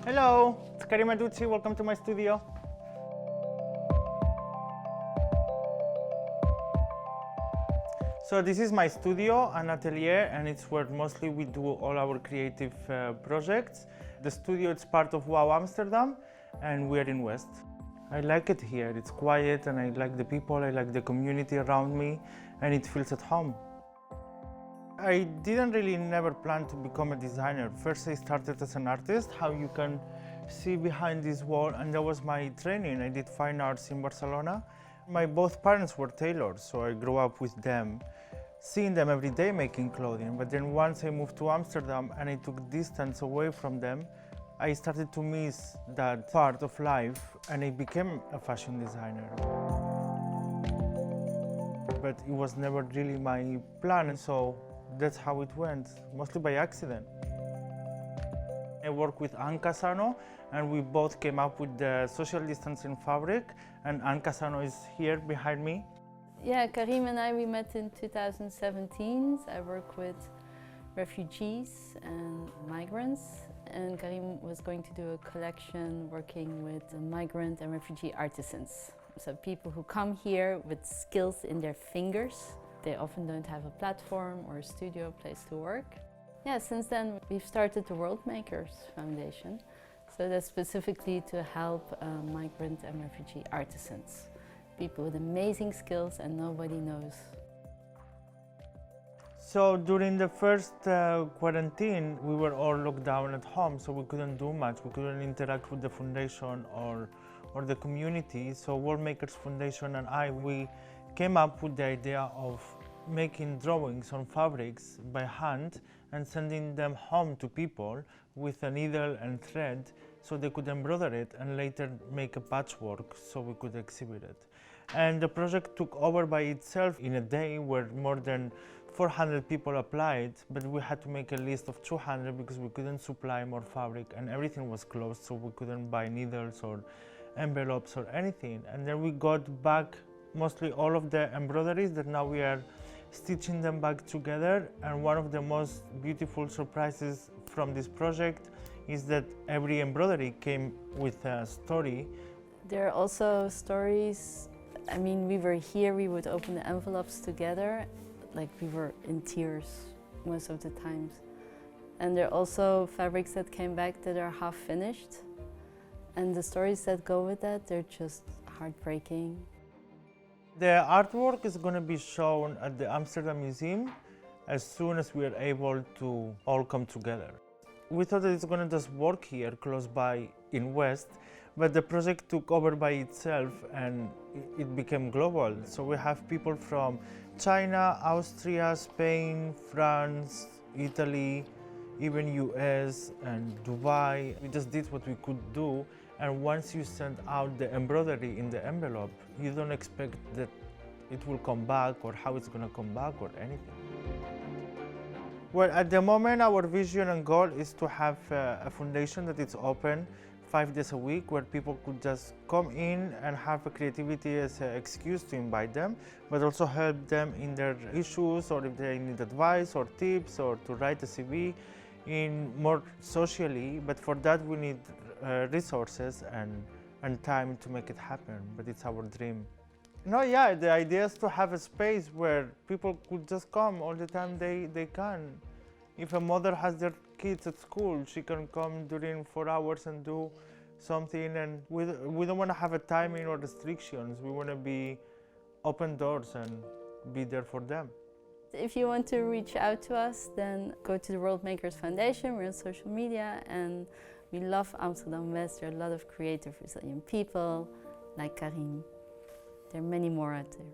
Hello, it's Karim Adduchi. Welcome to my studio. So this is my studio, an atelier, and it's where mostly we do all our creative projects. The studio is part of WoWA Amsterdam, and we're in West. I like it here. It's quiet, and I like the people. I like the community around me, and it feels at home. I didn't really never plan to become a designer. First I started as an artist, how you can see behind this wall, and that was my training. I did fine arts in Barcelona. My both parents were tailors, so I grew up with them, seeing them every day making clothing. But then once I moved to Amsterdam and I took distance away from them, I started to miss that part of life and I became a fashion designer. But it was never really my plan, so that's how it went, mostly by accident. I work with Anne Casano, and we both came up with the social distancing fabric, and Anne Casano is here behind me. Yeah, Karim and we met in 2017. I work with refugees and migrants, and Karim was going to do a collection working with migrant and refugee artisans. So people who come here with skills in their fingers. They often don't have a platform or a studio place to work. Yeah, since then we've started the World Makers Foundation. So that's specifically to help migrant and refugee artisans. People with amazing skills and nobody knows. So during the first quarantine, we were all locked down at home, so we couldn't do much. We couldn't interact with the foundation or the community. So World Makers Foundation and we came up with the idea of making drawings on fabrics by hand and sending them home to people with a needle and thread so they could embroider it and later make a patchwork so we could exhibit it. And the project took over by itself in a day where more than 400 people applied, but we had to make a list of 200 because we couldn't supply more fabric and everything was closed, so we couldn't buy needles or envelopes or anything. And then we got back mostly all of the embroideries that now we are stitching them back together, and one of the most beautiful surprises from this project is that every embroidery came with a story. There are also stories. I mean, we were here, we would open the envelopes together, like we were in tears most of the times. And there are also fabrics that came back that are half finished, and the stories that go with that, they're just heartbreaking. The artwork is going to be shown at the Amsterdam Museum as soon as we are able to all come together. We thought that it's going to just work here close by in West, but the project took over by itself and it became global. So we have people from China, Austria, Spain, France, Italy, even US and Dubai. We just did what we could do. And once you send out the embroidery in the envelope, you don't expect that it will come back or how it's going to come back or anything. Well, at the moment, our vision and goal is to have a foundation that is open 5 days a week, where people could just come in and have a creativity as an excuse to invite them, but also help them in their issues, or if they need advice or tips or to write a CV in more socially. But for that we need resources and time to make it happen, but it's our dream. No, yeah, the idea is to have a space where people could just come all the time they can. If a mother has their kids at school, she can come during 4 hours and do something, and we don't want to have a timing or restrictions. We want to be open doors and be there for them. If you want to reach out to us, then go to the World Makers Foundation. We're on social media, and we love Amsterdam West. There are a lot of creative, resilient people like Karim. There are many more out there.